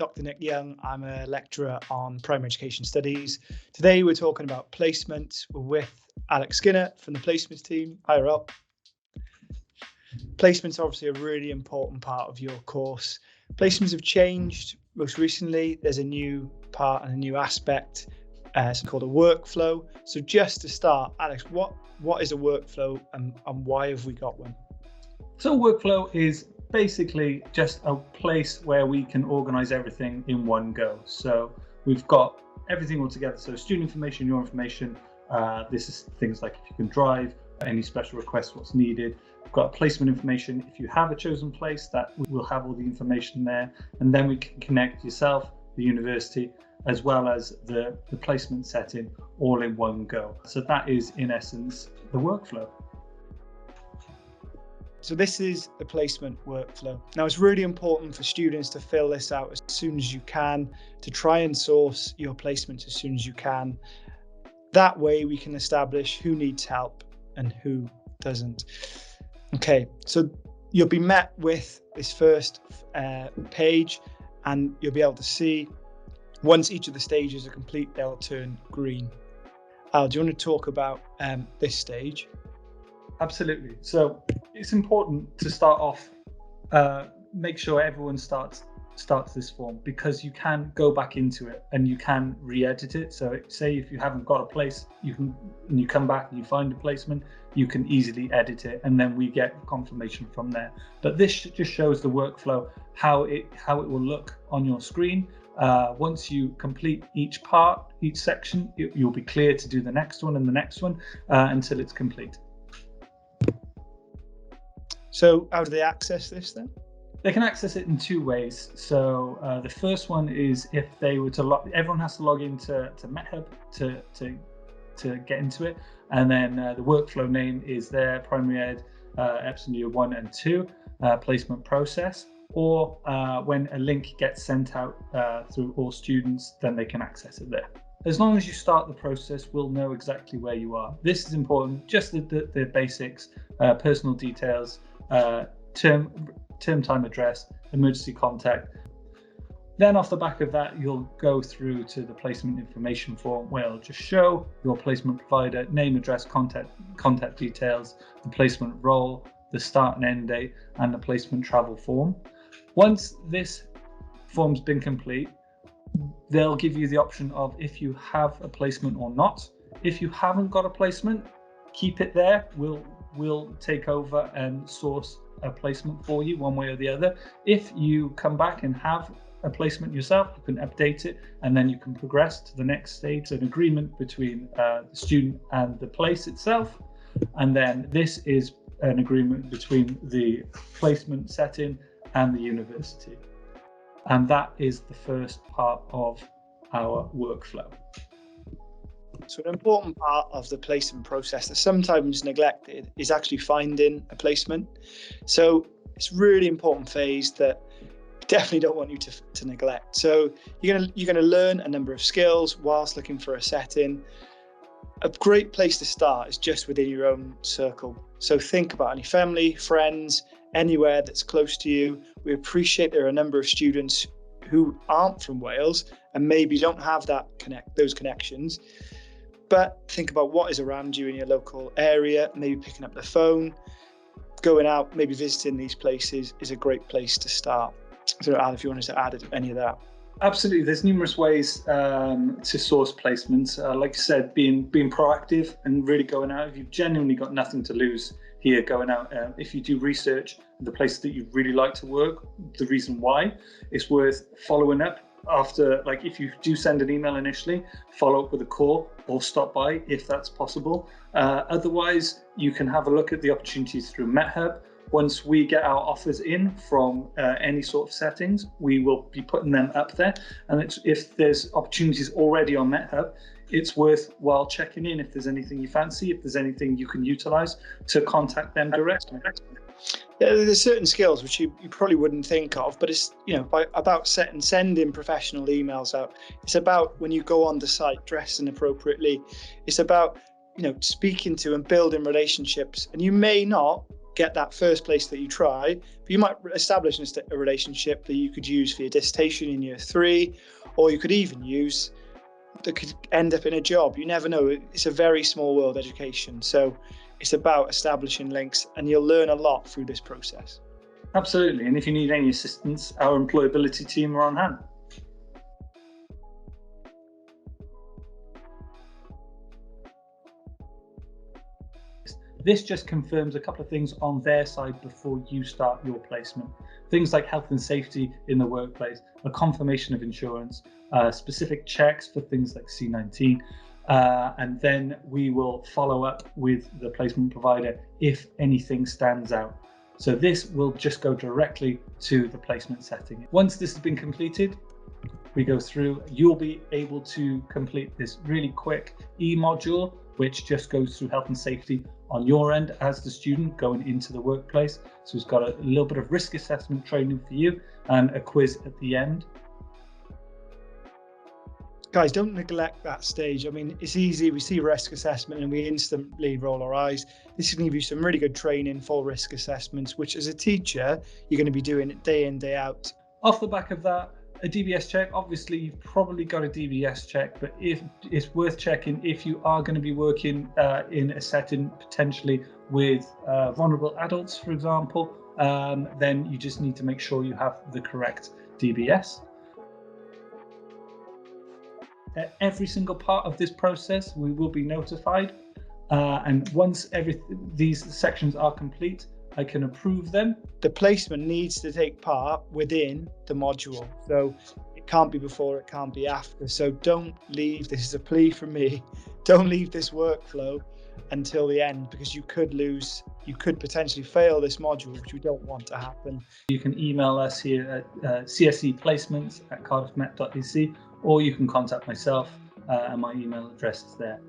Dr. Nick Young. I'm a lecturer on primary education studies. Today we're talking about placement with Alex Skinner from the placements team. Hi, Rob. Placements are obviously a really important part of your course. Placements have changed most recently. There's a new part and a new aspect. It's called a workflow. So just to start, Alex, what is a workflow and why have we got one? So workflow is basically just a place where we can organize everything in one go. So we've got everything all together. So student information, your information, this is things like if you can drive, any special requests, what's needed. We've got placement information. If you have a chosen place, that we'll have all the information there. And then we can connect yourself, the university, as well as the placement setting all in one go. So that is in essence the workflow. So this is the placement workflow. Now it's really important for students to fill this out as soon as you can, to try and source your placements as soon as you can. That way we can establish who needs help and who doesn't. Okay, so you'll be met with this first page and you'll be able to see once each of the stages are complete, they'll turn green. Al, do you want to talk about this stage? Absolutely. So it's important to start off, make sure everyone starts this form, because you can go back into it and you can re-edit it. So say if you haven't got a place, and you come back and you find a placement, you can easily edit it, and then we get confirmation from there. But this just shows the workflow, how it will look on your screen. Once you complete each part, each section, you'll be clear to do the next one and the next one until it's complete. So how do they access this then? They can access it in two ways. So the first one is if they were to everyone has to log into MetHub to get into it. And then the workflow name is their primary ed, Epsom Year 1 and 2 placement process. Or when a link gets sent out through all students, then they can access it there. As long as you start the process, we'll know exactly where you are. This is important, just the basics, personal details, term time address, emergency contact. Then off the back of that, you'll go through to the placement information form where it'll just show your placement provider, name, address, contact details, the placement role, the start and end date, and the placement travel form. Once this form's been complete, they'll give you the option of if you have a placement or not. If you haven't got a placement, keep it there. We'll take over and source a placement for you one way or the other. If you come back and have a placement yourself, you can update it, and then you can progress to the next stage, an agreement between the student and the place itself. And then this is an agreement between the placement setting and the university. And that is the first part of our workflow. So an important part of the placement process that's sometimes neglected is actually finding a placement. So it's a really important phase that we definitely don't want you to neglect. So you're gonna learn a number of skills whilst looking for a setting. A great place to start is just within your own circle. So think about any family, friends, anywhere that's close to you. We appreciate there are a number of students who aren't from Wales and maybe don't have those connections. But think about what is around you in your local area, maybe picking up the phone, going out, maybe visiting these places is a great place to start. So Al, if you wanted to add any of that. Absolutely, there's numerous ways to source placements. Like I said, being proactive and really going out. If you've genuinely got nothing to lose here, going out. If you do research the places that you'd really like to work, the reason why, it's worth following up. After, like if you do send an email initially, follow up with a call or stop by if that's possible. Otherwise, you can have a look at the opportunities through MetHub. Once we get our offers in from any sort of settings, we will be putting them up there. And if there's opportunities already on MetHub, it's worthwhile checking in if there's anything you fancy, if there's anything you can utilize to contact them directly. Yeah, there's certain skills which you probably wouldn't think of, but it's about sending professional emails out. It's about when you go on the site dressing appropriately. It's about speaking to and building relationships. And you may not get that first place that you try, but you might establish a relationship that you could use for your dissertation in year 3, or you could even use that could end up in a job. You never know. It's a very small world, education. So it's about establishing links, and you'll learn a lot through this process. Absolutely. And if you need any assistance, our employability team are on hand. This just confirms a couple of things on their side before you start your placement. Things like health and safety in the workplace, a confirmation of insurance, specific checks for things like C19, and then we will follow up with the placement provider if anything stands out. So this will just go directly to the placement setting. Once this has been completed, we go through, you'll be able to complete this really quick e-module, which just goes through health and safety on your end as the student going into the workplace. So it's got a little bit of risk assessment training for you and a quiz at the end. Guys, don't neglect that stage. I mean, it's easy. We see risk assessment and we instantly roll our eyes. This is going to give you some really good training for risk assessments, which as a teacher, you're going to be doing it day in, day out. Off the back of that, a DBS check. Obviously, you've probably got a DBS check, but if it's worth checking if you are going to be working in a setting potentially with vulnerable adults, for example, then you just need to make sure you have the correct DBS. Every single part of this process, we will be notified, and once these sections are complete, I can approve them. The placement needs to take part within the module. So it can't be before, it can't be after. So don't leave, this is a plea from me, don't leave this workflow until the end, because you could potentially fail this module, which we don't want to happen. You can email us here at cscplacements@cardiffmet.ac, or you can contact myself and my email address is there.